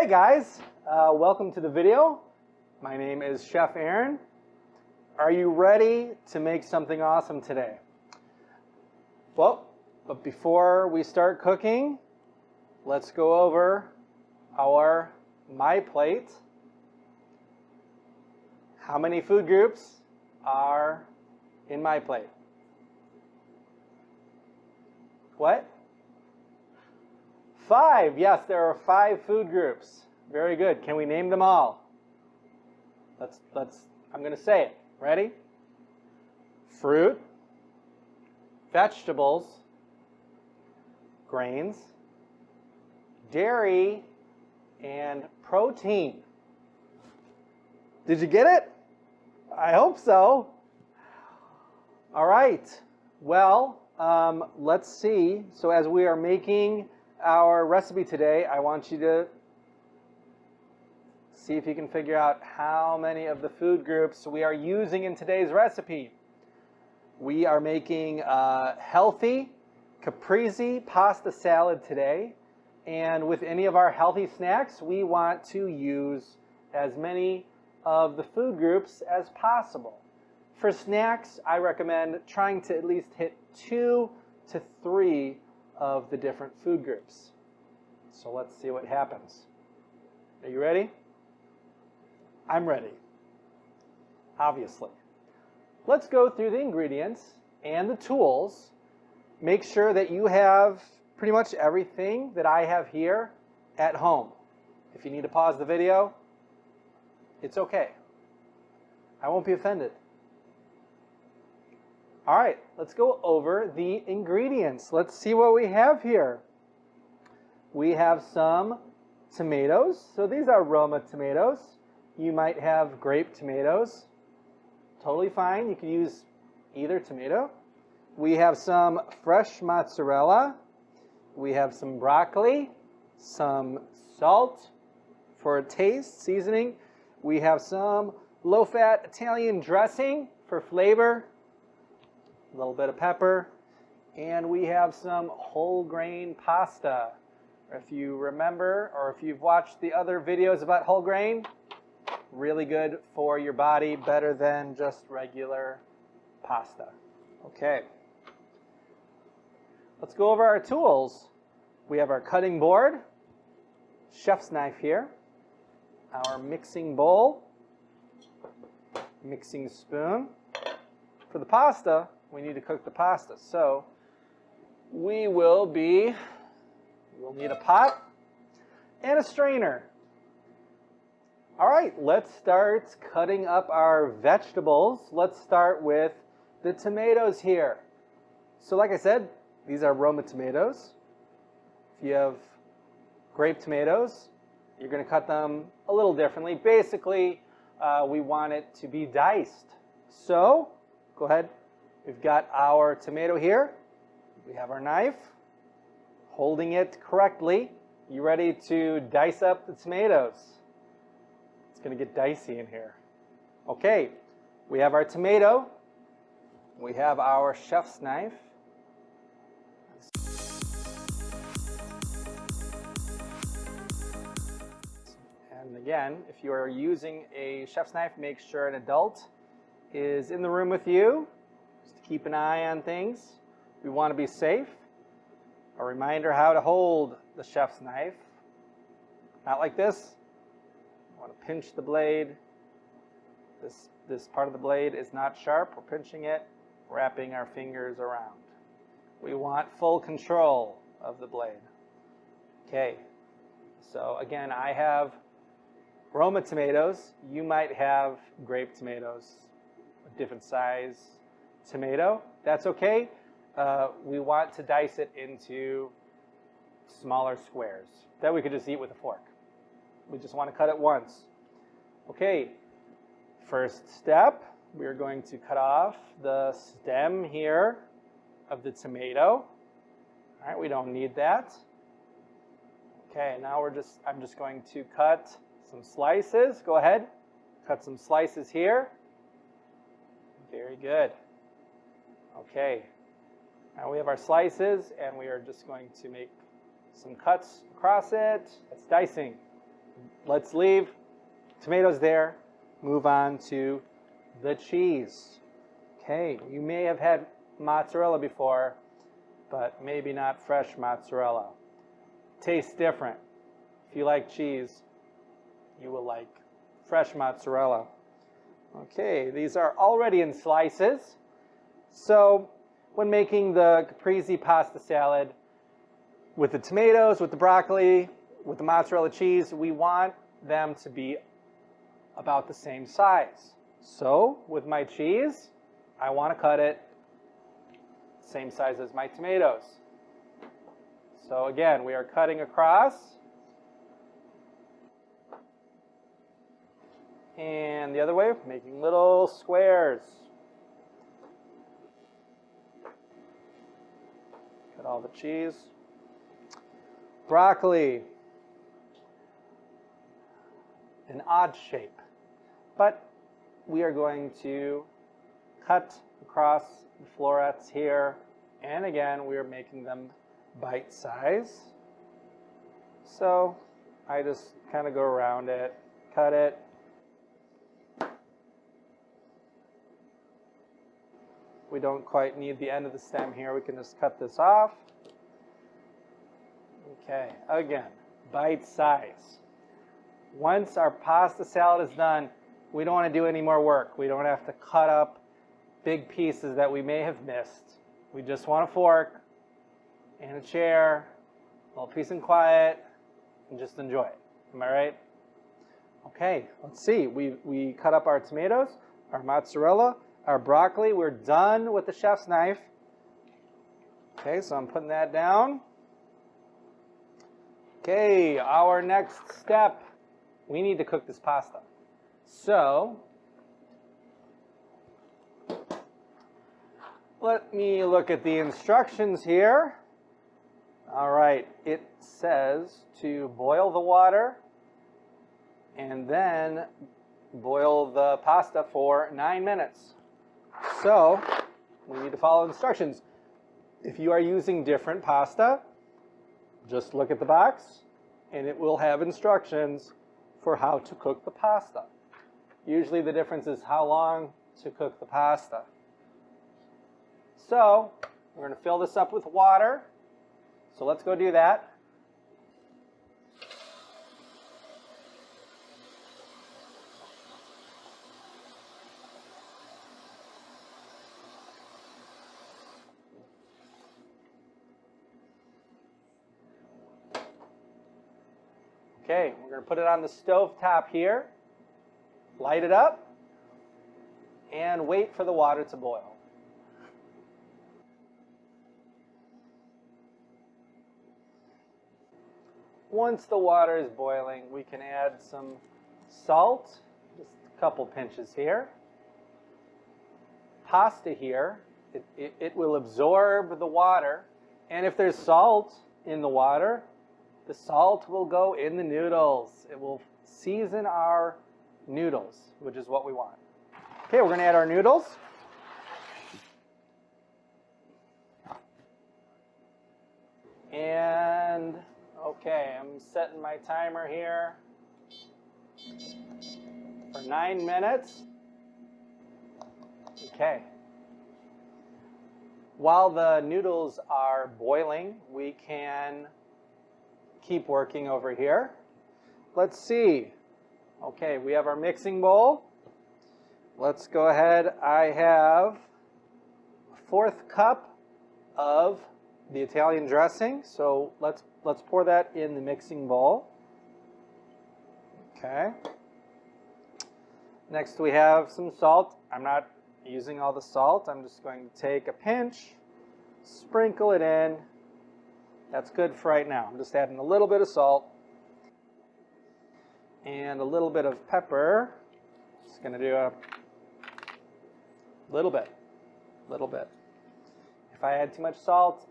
Hey guys, welcome to the video. My name is Chef Aaron. Are you ready to make something awesome today? Well, but before we start cooking, let's go over our My Plate. How many food groups are in My Plate? What? 5. Yes, there are 5 food groups. Very good. Can we name them all? I'm going to say it. Ready? Fruit, vegetables, grains, dairy, and protein. Did you get it? I hope so. All right. Well, let's see. So as we are making our recipe today, I want you to see if you can figure out how many of the food groups we are using in today's recipe. We are making a healthy Caprese pasta salad today, and with any of our healthy snacks, we want to use as many of the food groups as possible. For snacks, I recommend trying to at least hit 2 to 3 of the different food groups. So let's see what happens. Are you ready? I'm ready, obviously. Let's go through the ingredients and the tools. Make sure that you have pretty much everything that I have here at home. If you need to pause the video, it's okay. I won't be offended. All right, let's go over the ingredients. Let's see what we have here. We have some tomatoes. So these are Roma tomatoes. You might have grape tomatoes. Totally fine. You can use either tomato. We have some fresh mozzarella. We have some broccoli, some salt for a taste, seasoning. We have some low-fat Italian dressing for flavor. A little bit of pepper, and we have some whole grain pasta. If you remember, or if you've watched the other videos about whole grain, really good for your body, better than just regular pasta. Okay, let's go over our tools. We have our cutting board, chef's knife here, our mixing bowl, mixing spoon. For the pasta, we need to cook the pasta. So we'll need a pot and a strainer. All right, let's start cutting up our vegetables. Let's start with the tomatoes here. So like I said, these are Roma tomatoes. If you have grape tomatoes, you're going to cut them a little differently. Basically, we want it to be diced. So go ahead. We've got our tomato here. We have our knife, holding it correctly. You ready to dice up the tomatoes? It's going to get dicey in here. Okay, we have our tomato. We have our chef's knife. And again, if you are using a chef's knife, make sure an adult is in the room with you. Keep an eye on things. We want to be safe. A reminder how to hold the chef's knife. Not like this. You want to pinch the blade. This part of the blade is not sharp. We're pinching it, wrapping our fingers around. We want full control of the blade. Okay. So again, I have Roma tomatoes. You might have grape tomatoes, a different size tomato. That's okay. We want to dice it into smaller squares that we could just eat with a fork. We just want to cut it once. Okay, first step, we're going to cut off the stem here of the tomato. All right, we don't need that. Okay, now I'm just going to cut some slices. Go ahead, cut some slices here. Very good. Okay, now we have our slices, and we are just going to make some cuts across it. It's dicing. let's leave tomatoes there, move on to the cheese. Okay, you may have had mozzarella before, but maybe not fresh mozzarella. Tastes different. If you like cheese, you will like fresh mozzarella. Okay, these are already in slices. So when making the caprese pasta salad, with the tomatoes, with the broccoli, with the mozzarella cheese, we want them to be about the same size. So with my cheese, I want to cut it same size as my tomatoes. So again, we are cutting across. And the other way, making little squares. Cut all the cheese. Broccoli, an odd shape, but we are going to cut across the florets here, and again we are making them bite size. So I just kind of go around it, cut it. We don't quite need the end of the stem here, we can just cut this off. Okay, again, bite size. Once our pasta salad is done, we don't want to do any more work. We don't have to cut up big pieces that we may have missed. We just want a fork and a chair, a little peace and quiet, and just enjoy it. Am I right? Okay, let's see. We cut up our tomatoes, our mozzarella, our broccoli. We're done with the chef's knife. Okay, so I'm putting that down. Okay, our next step, we need to cook this pasta. So, let me look at the instructions here. All right, it says to boil the water and then boil the pasta for 9 minutes. So, we need to follow instructions. If you are using different pasta, just look at the box and it will have instructions for how to cook the pasta. Usually the difference is how long to cook the pasta. So we're going to fill this up with water. So let's go do that. Okay, we're going to put it on the stove top here, light it up, and wait for the water to boil. Once the water is boiling, we can add some salt, just a couple pinches here. Pasta here, it will absorb the water, and if there's salt in the water, the salt will go in the noodles. It will season our noodles, which is what we want. Okay, we're going to add our noodles. And, okay, I'm setting my timer here for 9 minutes. Okay. While the noodles are boiling, we can keep working over here. Let's see. Okay, we have our mixing bowl. Let's go ahead. I have a 1/4 cup of the Italian dressing. So let's pour that in the mixing bowl. Okay. Next we have some salt. I'm not using all the salt. I'm just going to take a pinch, sprinkle it in. That's good for right now. I'm just adding a little bit of salt and a little bit of pepper. Just going to do a little bit. If I add too much salt,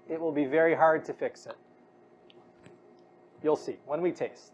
it will be very hard to fix it. You'll see when we taste.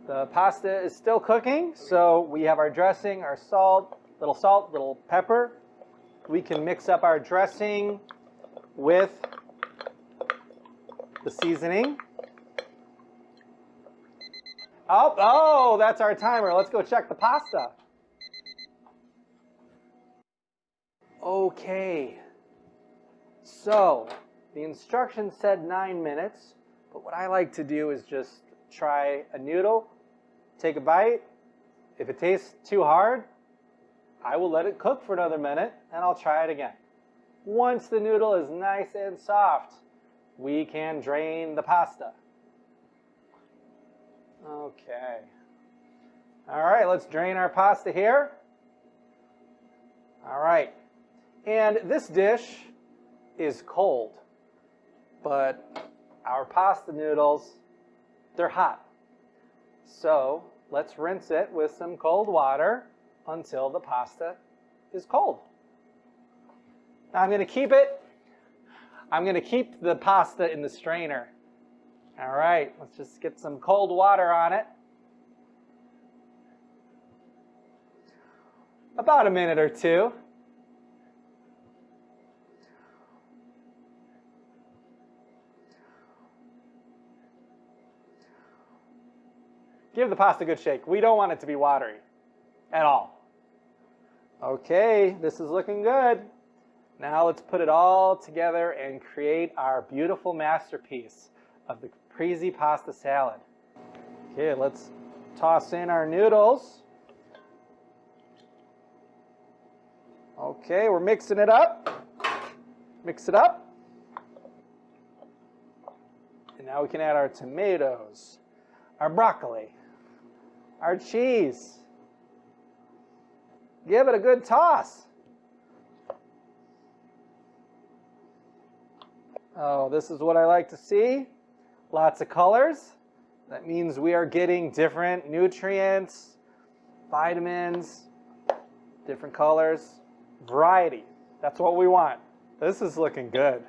The pasta is still cooking, so we have our dressing, our salt, little pepper. We can mix up our dressing with the seasoning. Oh, that's our timer. Let's go check the pasta. Okay. So, the instructions said 9 minutes, but what I like to do is just try a noodle, take a bite. If it tastes too hard, I will let it cook for another minute, and I'll try it again. Once the noodle is nice and soft, we can drain the pasta. Okay. All right, let's drain our pasta here. All right. And this dish is cold, but our pasta noodles, they're hot. So let's rinse it with some cold water until the pasta is cold. Now I'm going to keep the pasta in the strainer. All right, let's just get some cold water on it. About a minute or two. Give the pasta a good shake. We don't want it to be watery at all. Okay, this is looking good. Now let's put it all together and create our beautiful masterpiece of the Caprese pasta salad. Okay, let's toss in our noodles. Okay, we're mixing it up. Mix it up. And now we can add our tomatoes, our broccoli, our cheese. Give it a good toss. Oh, this is what I like to see. Lots of colors. That means we are getting different nutrients, vitamins, different colors, variety. That's what we want. This is looking good.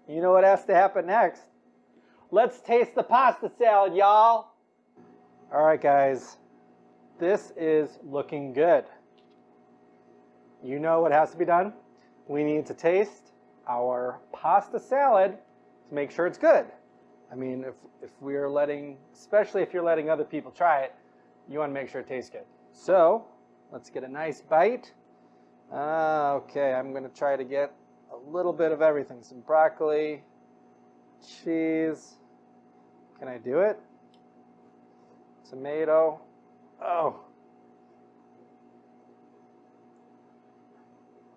You know what has to happen next? Let's taste the pasta salad, y'all. All right, guys. This is looking good. You know what has to be done? We need to taste our pasta salad to make sure it's good. I mean, if we're letting, especially if you're letting other people try it, you want to make sure it tastes good. So, let's get a nice bite. Okay, I'm going to try to get a little bit of everything. Some broccoli, cheese. Can I do it? Tomato. Oh.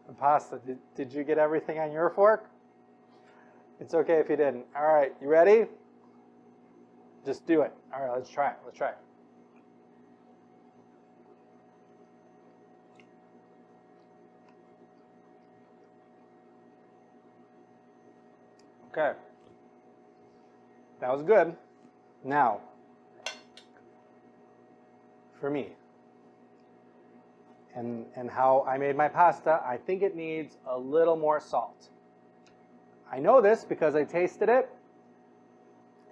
The pasta. Did you get everything on your fork? It's okay if you didn't. All right, you ready? Just do it. All right, let's try it. Let's try it. Okay. That was good. Now, for me, and how I made my pasta, I think it needs a little more salt. I know this because I tasted it.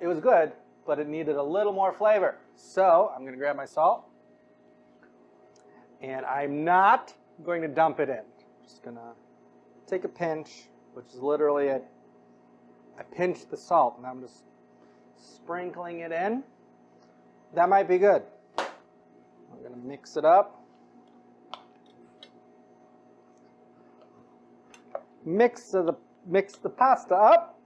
It was good, but it needed a little more flavor. So I'm going to grab my salt, and I'm not going to dump it in. I'm just going to take a pinch, which is literally I pinched the salt, and I'm just sprinkling it in. That might be good. I'm going to mix it up. Mix the pasta up.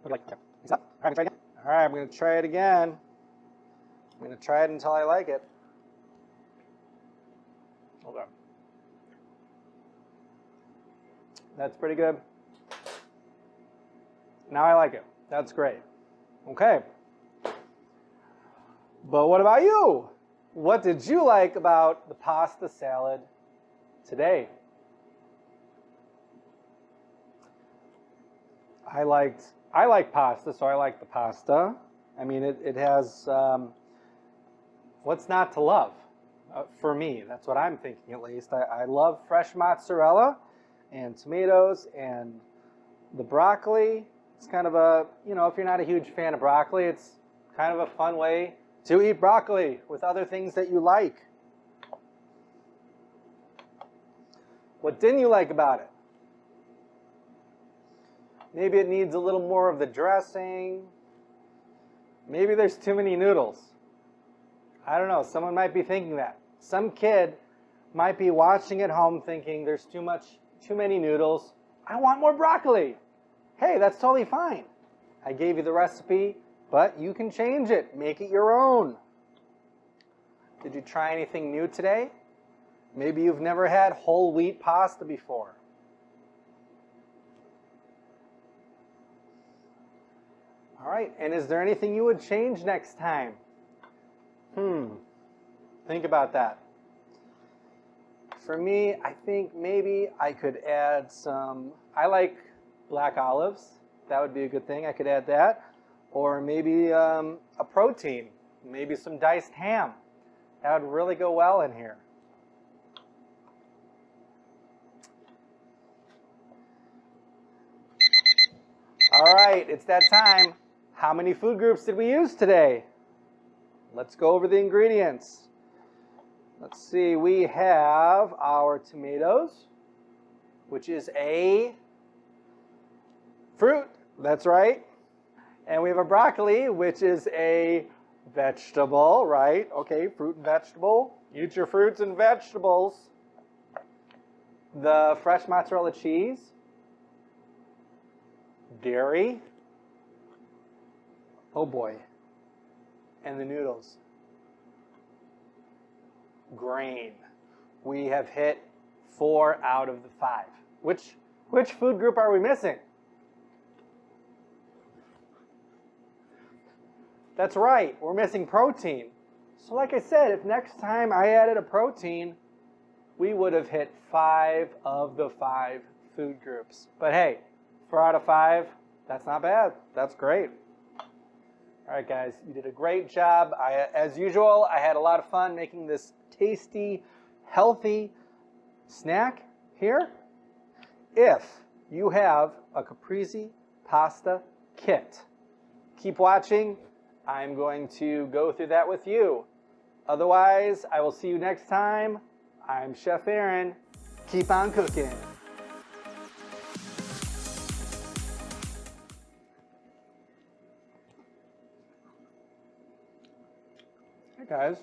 Like, mix up. All right, try again. All right, I'm going to try it again. I'm going to try it until I like it. Hold on. That's pretty good. Now I like it. That's great. Okay. But what about you? What did you like about the pasta salad today? I like pasta, so I like the pasta. I mean, it has, what's not to love? For me, that's what I'm thinking at least. I love fresh mozzarella and tomatoes and the broccoli. It's kind of a, you know, if you're not a huge fan of broccoli, it's kind of a fun way to eat broccoli with other things that you like. What didn't you like about it? Maybe it needs a little more of the dressing. Maybe there's too many noodles. I don't know, someone might be thinking that. Some kid might be watching at home thinking there's too many noodles. I want more broccoli. Hey, that's totally fine. I gave you the recipe, but you can change it. Make it your own. Did you try anything new today? Maybe you've never had whole wheat pasta before. All right, and is there anything you would change next time? Think about that. For me, I think maybe I could add I like black olives. That would be a good thing. I could add that. Or maybe a protein, maybe some diced ham. That would really go well in here. All right, it's that time. How many food groups did we use today? Let's go over the ingredients. Let's see, we have our tomatoes, which is a fruit, that's right. And we have a broccoli, which is a vegetable, right? Okay, fruit and vegetable. Eat your fruits and vegetables. The fresh mozzarella cheese, dairy, oh boy, and the noodles. Grain. We have hit 4 out of the 5. Which food group are we missing? That's right, we're missing protein. So like I said, if next time I added a protein, we would have hit 5 of the 5 food groups. But hey, 4 out of 5, that's not bad. That's great. All right, guys, you did a great job. As usual, I had a lot of fun making this tasty, healthy snack here. If you have a Caprese pasta kit, keep watching. I'm going to go through that with you. Otherwise, I will see you next time. I'm Chef Aaron. Keep on cooking. Hey guys.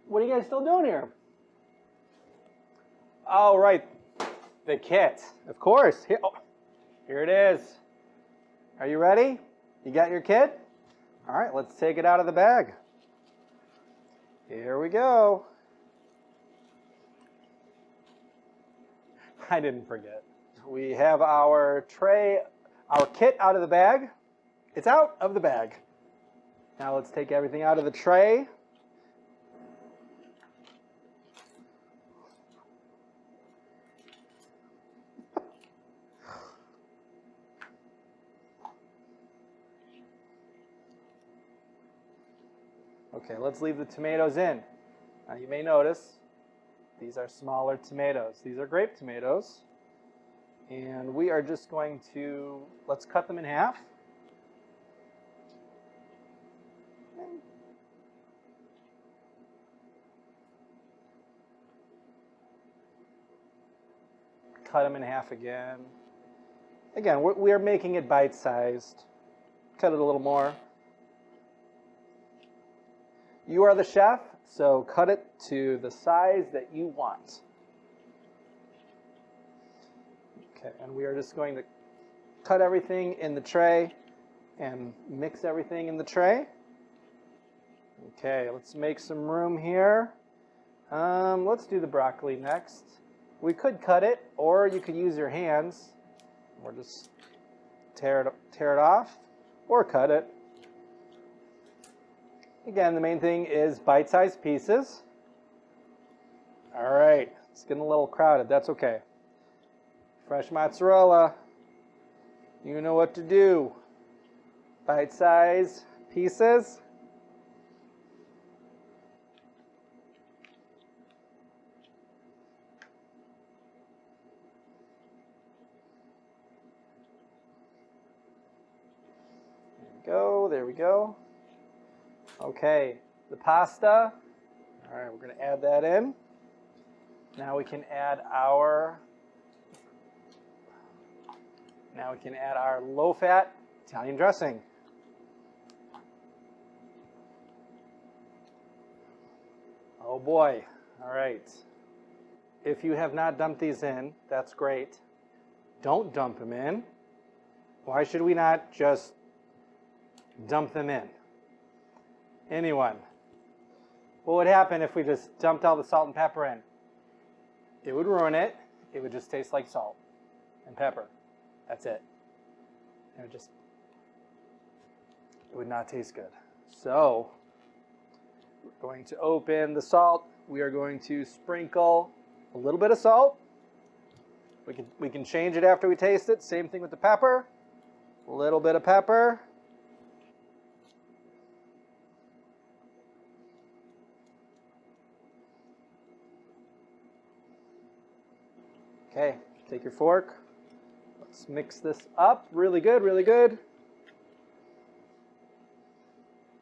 What are you guys still doing here? Oh, right. The kit. Of course. Here it is. Are you ready? You got your kit? All right, let's take it out of the bag. Here we go. I didn't forget. We have our tray, our kit out of the bag. It's out of the bag. Now let's take everything out of the tray. Okay, let's leave the tomatoes in. Now you may notice these are smaller tomatoes. These are grape tomatoes. And we are just going to, let's cut them in half. Cut them in half again. Again, we are making it bite-sized. Cut it a little more. You are the chef, so cut it to the size that you want. Okay, and we are just going to cut everything in the tray and mix everything in the tray. Okay, let's make some room here. Let's do the broccoli next. We could cut it, or you could use your hands, or just tear it off, or cut it. Again, the main thing is bite-sized pieces. All right, it's getting a little crowded. That's okay. Fresh mozzarella. You know what to do. Bite-sized pieces. There we go. Okay, the pasta. All right, we're going to add that in. Now we can add our low-fat Italian dressing. Oh boy. All right. If you have not dumped these in, that's great. Don't dump them in. Why should we not just dump them in? Anyone? What would happen if we just dumped all the salt and pepper in? It would ruin it. It would just taste like salt and pepper. That's it. It would not taste good. So, we're going to open the salt. We are going to sprinkle a little bit of salt. We can change it after we taste it. Same thing with the pepper. A little bit of pepper. Okay, take your fork. Let's mix this up. Really good, really good.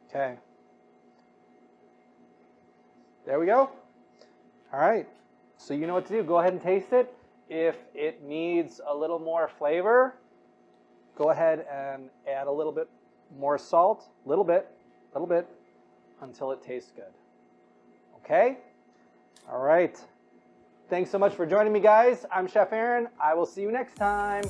Okay. There we go. All right. So you know what to do. Go ahead and taste it. If it needs a little more flavor, go ahead and add a little bit more salt. Little bit, until it tastes good. Okay? All right. Thanks so much for joining me, guys. I'm Chef Aaron. I will see you next time.